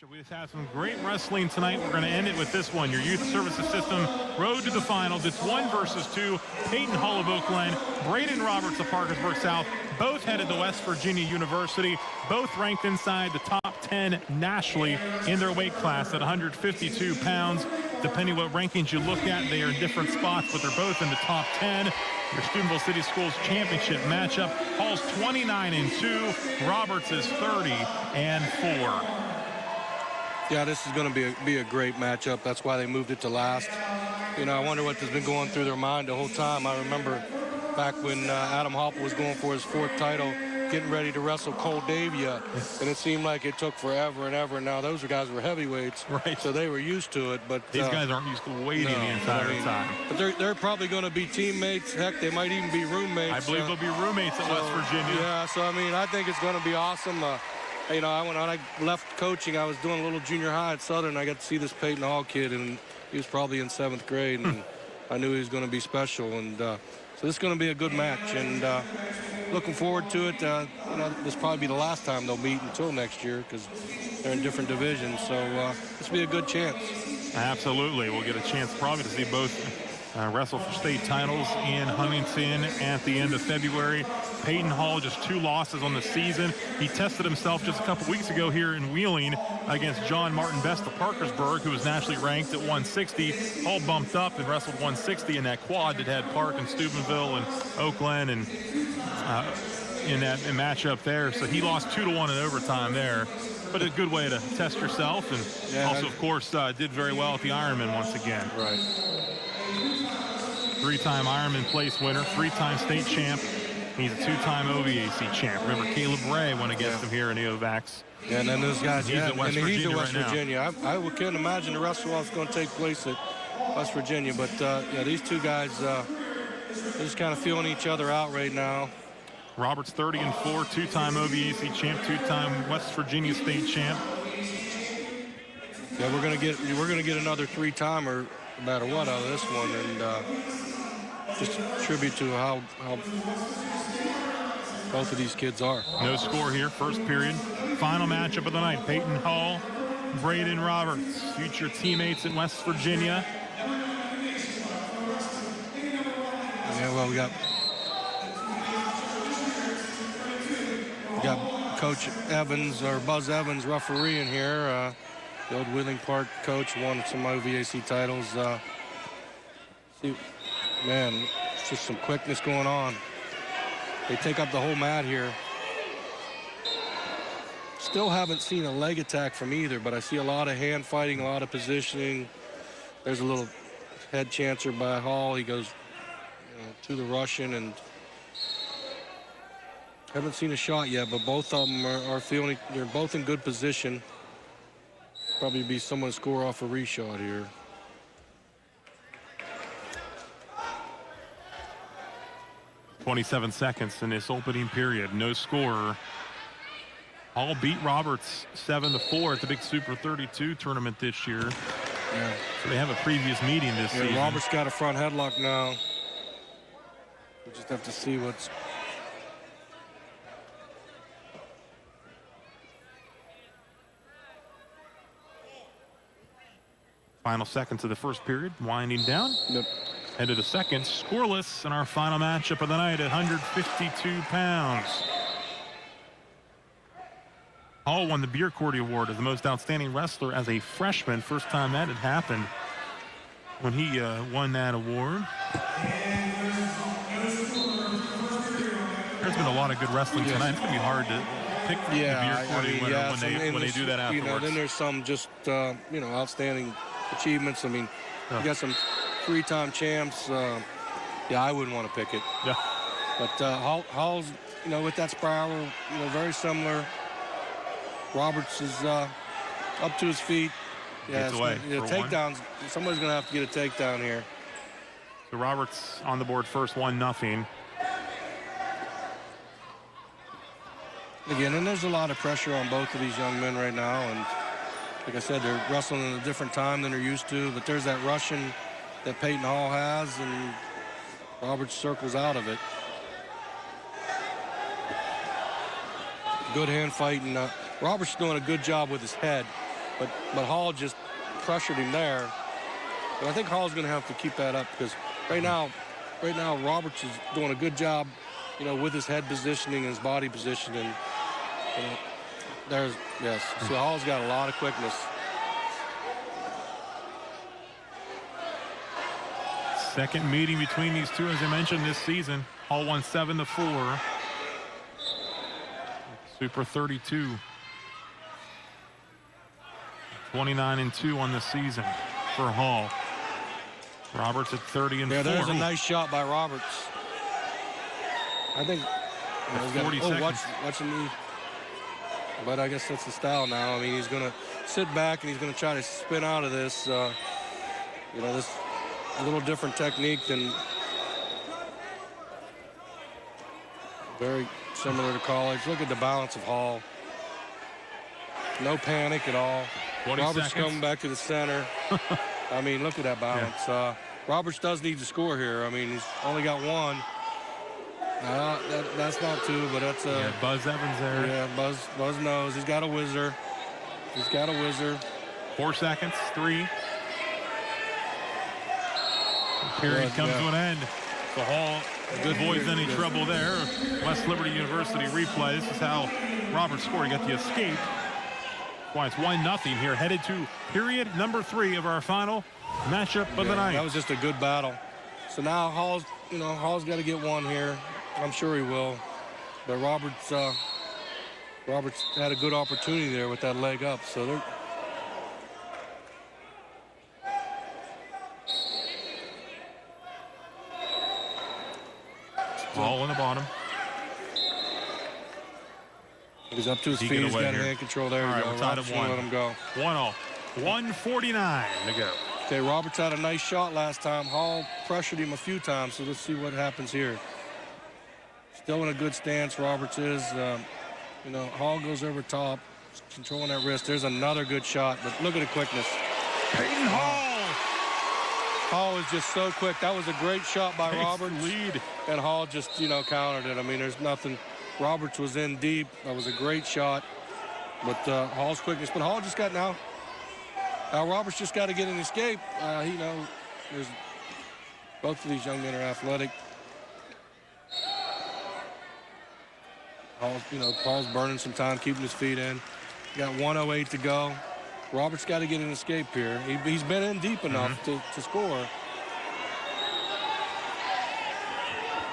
We've had some great wrestling tonight. We're going to end it with this one. Your youth services system road to the finals. It's 1 versus 2. Peyton Hall of Oak Glen, Brayden Roberts of Parkersburg South, both headed to West Virginia University, both ranked inside the top 10 nationally in their weight class at 152 pounds. Depending what rankings you look at, they are in different spots, but they're both in the top 10. Your Steubenville City Schools championship matchup. Hall's 29-2. Roberts is 30-4. Yeah, this is going to be a great matchup. That's why they moved it to last. You know, I wonder what has been going through their mind the whole time. I remember back when Adam Hopper was going for his 4th title, getting ready to wrestle Cole Davia, and it seemed like it took forever and ever. Now those guys were heavyweights, right? So they were used to it. But these guys aren't used to waiting the entire time. But they're probably going to be teammates. Heck, they might even be roommates. I believe they'll be roommates at West Virginia. Yeah, so I mean, I think it's going to be awesome. You know, when I left coaching, I was doing a little junior high at Southern. I got to see this Peyton Hall kid, and he was probably in 7th grade, and I knew he was going to be special. And so this is going to be a good match, and looking forward to it. You know, this will probably be the last time they'll meet until next year because they're in different divisions. So this will be a good chance. Absolutely. We'll get a chance probably to see both wrestle for state titles in Huntington at the end of February. Peyton Hall, just 2 losses on the season. He tested himself just a couple weeks ago here in Wheeling against John Martin Best of Parkersburg, who was nationally ranked at 160. Hall bumped up and wrestled 160 in that quad that had Park and Steubenville and Oak Glen and in that matchup there. So he lost 2-1 in overtime there. But a good way to test yourself, and also, of course, did very well at the Ironman once again. Right. 3-time Ironman place winner, 3-time state champ. He's a 2-time OVAC champ. Remember, Caleb Ray went against him here in the OVACs. Yeah, and then those guys, he's at West Virginia. I can't imagine the rest of what's going to take place at West Virginia. But, yeah, these two guys, they're just kind of feeling each other out right now. Roberts 30-4, 2-time OVAC champ, 2-time West Virginia state champ. Yeah, we're gonna get another 3-timer no matter what out of this one, and just tribute to how both of these kids are. No score here, first period. Final matchup of the night. Peyton Hall, Brayden Roberts, future teammates in West Virginia. Yeah, well, we got Coach Evans, or Buzz Evans, referee in here. The old Wheeling Park coach, won some OVAC titles. See, man, it's just some quickness going on. They take up the whole mat here. Still haven't seen a leg attack from either, but I see a lot of hand fighting, a lot of positioning. There's a little head chancer by Hall. He goes to the Russian, and haven't seen a shot yet, but both of them are feeling, they're both in good position. Probably be someone score off a reshot here. .27 seconds in this opening period. No score. Hall beat Roberts 7-4 at the big Super 32 tournament this year. Yeah. So they have a previous meeting this season. Roberts got a front headlock now. We'll just have to see what's... Final seconds of the first period, winding down. Yep. Head to the second, scoreless in our final matchup of the night at 152 pounds. Hall won the Beer Cordy Award as the most outstanding wrestler as a freshman. First time that had happened when he won that award. There's been a lot of good wrestling tonight. It's going to be hard to pick the Beer Cordy winner when they do that afterwards. Then there's some just, outstanding achievements. I mean, you got some 3-time champs. Yeah, I wouldn't want to pick it. Yeah. But Hall's, with that spiral, very similar. Roberts is up to his feet. Yeah, takedowns. Somebody's going to have to get a takedown here. So Roberts on the board first, 1-0. Again, and there's a lot of pressure on both of these young men right now. And like I said, they're wrestling in a different time than they're used to. But there's that Russian that Peyton Hall has, and Roberts circles out of it. Good hand fighting. Roberts doing a good job with his head. but Hall just pressured him there. But I think Hall's going to have to keep that up because right now Roberts is doing a good job, you know, with his head positioning and his body positioning. You know, see, Hall's got a lot of quickness. Second meeting between these two, as I mentioned, this season. Hall won 7-4. Super 32. 29-2 on the season for Hall. Roberts at 30-4. Yeah, there's a nice shot by Roberts. I think. You know, 40 seconds. Watch the knee. But I guess that's the style now. I mean, he's going to sit back and he's going to try to spin out of this. You know, this a little different technique than very similar to college. Look at the balance of Hall. No panic at all. Roberts coming back to the center. I mean, look at that balance. Yeah. Roberts does need to score here. I mean, he's only got one. That's not two, but that's Buzz Evans there. Yeah, Buzz knows. He's got a whizzer. 4 seconds, 3. The period comes to an end. So Hall avoids any trouble there. West Liberty University replay. This is how Roberts scored. He got the escape. Why it's 1-0 here, headed to period number 3 of our final matchup of the night. That was just a good battle. So now Hall's got to get one here. I'm sure he will. But Roberts had a good opportunity there with that leg up. So they're Hall in the bottom. He's up to his feet. He's got hand control. There you go. We're tied at 1. Let him go. 1-0. 1:49 to go. Okay, Roberts had a nice shot last time. Hall pressured him a few times, so let's see what happens here. Still in a good stance, Roberts is. You know, Hall goes over top, controlling that wrist. There's another good shot, but look at the quickness. Peyton Hall. Hall is just so quick. That was a great shot by Roberts. Lead. And Hall just, you know, countered it. I mean, there's nothing. Roberts was in deep. That was a great shot. But Hall's quickness. But Hall just got now Roberts just got to get an escape. You know, there's both of these young men are athletic. Paul's burning some time, keeping his feet in. Got 1:08 to go. Roberts got to get an escape here. He's been in deep enough to score.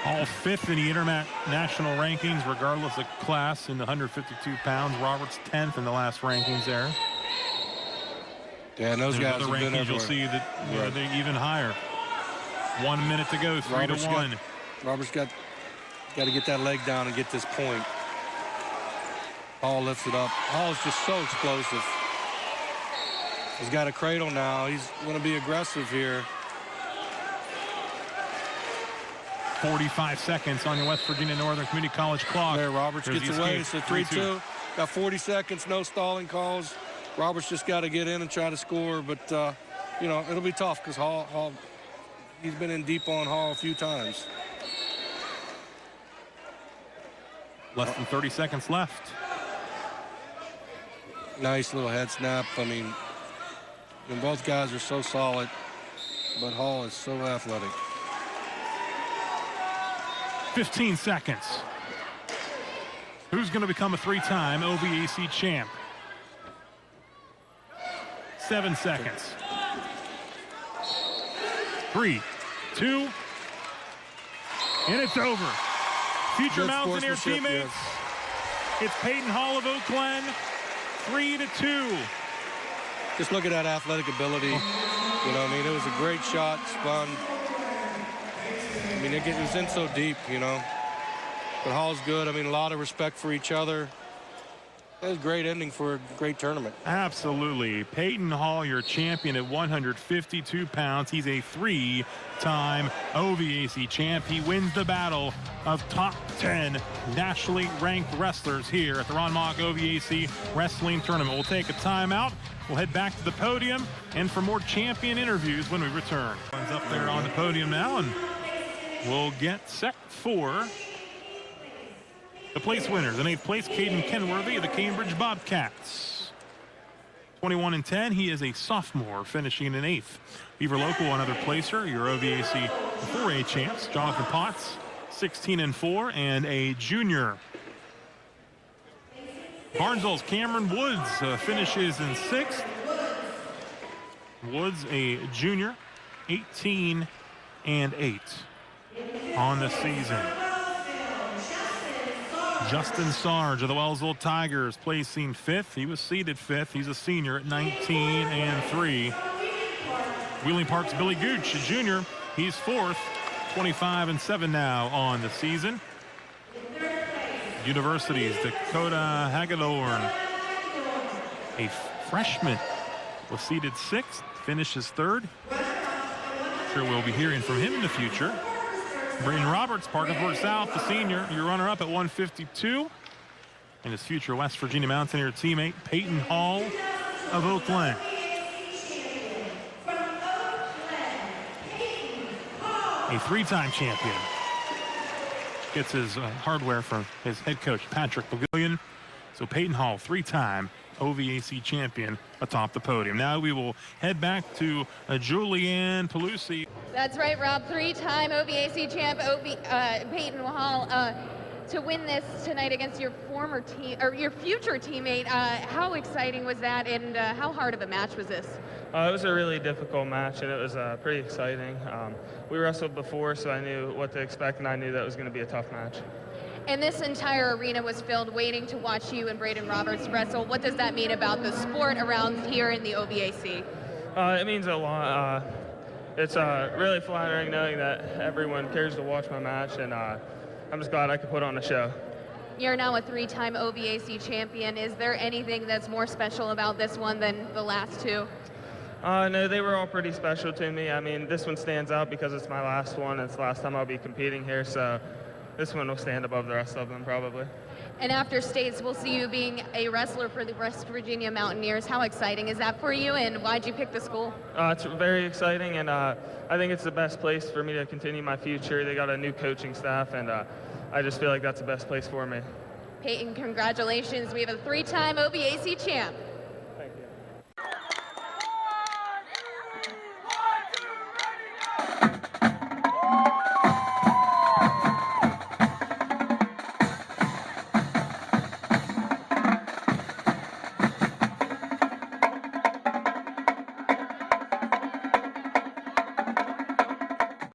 All 5th in the international rankings, regardless of class, in the 152 pounds. Roberts 10th in the last rankings there. Yeah, and those guys have been everywhere. You'll see that they're even higher. 1 minute to go, 3-1. Roberts got to get that leg down and get this point. Hall lifts it up. Hall is just so explosive. He's got a cradle now. He's going to be aggressive here. 45 seconds on your West Virginia Northern Community College clock. There, Roberts gets away. It's a 3-2. Got 40 seconds, no stalling calls. Roberts just got to get in and try to score, but you know, it'll be tough because Hall, he's been in deep on Hall a few times. Less than 30 seconds left. Nice little head snap. I mean, both guys are so solid, but Hall is so athletic. 15 seconds. Who's going to become a 3-time OVAC champ? 7 seconds. 3, 2, and it's over. Future Mountaineer teammates. Yes. It's Peyton Hall of Oak Glen, 3-2. Just look at that athletic ability. You know, I mean, it was a great shot, spun. I mean, it was in so deep, you know. But Hall's good. I mean, a lot of respect for each other. It was a great ending for a great tournament. Absolutely. Peyton Hall, your champion at 152 pounds. He's a 3-time OVAC champ. He wins the battle of top 10 nationally ranked wrestlers here at the Ron Mock OVAC Wrestling Tournament. We'll take a timeout. We'll head back to the podium and for more champion interviews when we return. One's up there on the podium now, and we'll get set for the place winners. In 8th place, Caden Kenworthy of the Cambridge Bobcats. 21-10. He is a sophomore, finishing in 8th. Beaver Local, another placer, your OVAC 4A champs, Jonathan Potts, 16-4, and a junior. Barnesville's Cameron Woods finishes in 6th. Woods, a junior, 18-8 on the season. Justin Sarge of the Wellsville Tigers placing 5th. He was seeded 5th. He's a senior at 19-3. Wheeling Park's Billy Gooch, a junior. He's 4th, 25-7 now on the season. University's Dakota Hagedorn, a freshman, was seeded 6th, finishes 3rd. Sure we'll be hearing from him in the future. Brayden Roberts, Parkersburg South, the senior, your runner-up at 152. And his future West Virginia Mountaineer teammate, Peyton Hall of Oak Glen. A 3-time champion. Gets his hardware from his head coach, Patrick Pavilion. So Peyton Hall, 3-time OVAC champion atop the podium. Now we will head back to Julianne Pelusi. That's right, Rob. 3-time OVAC champ Peyton Hall to win this tonight against your former team or your future teammate. How exciting was that, and how hard of a match was this? It was a really difficult match, and it was pretty exciting. We wrestled before, so I knew what to expect, and I knew that was going to be a tough match. And this entire arena was filled waiting to watch you and Brayden Roberts wrestle. What does that mean about the sport around here in the OVAC? It means a lot. It's really flattering knowing that everyone cares to watch my match, and I'm just glad I could put on a show. You're now a 3-time OVAC champion. Is there anything that's more special about this one than the last 2? No, they were all pretty special to me. I mean, this one stands out because it's my last one. It's the last time I'll be competing here, so this one will stand above the rest of them probably. And after states, we'll see you being a wrestler for the West Virginia Mountaineers. How exciting is that for you, and why'd you pick the school? It's very exciting, and I think it's the best place for me to continue my future. They got a new coaching staff, and I just feel like that's the best place for me. Peyton, congratulations. We have a 3-time OVAC champ.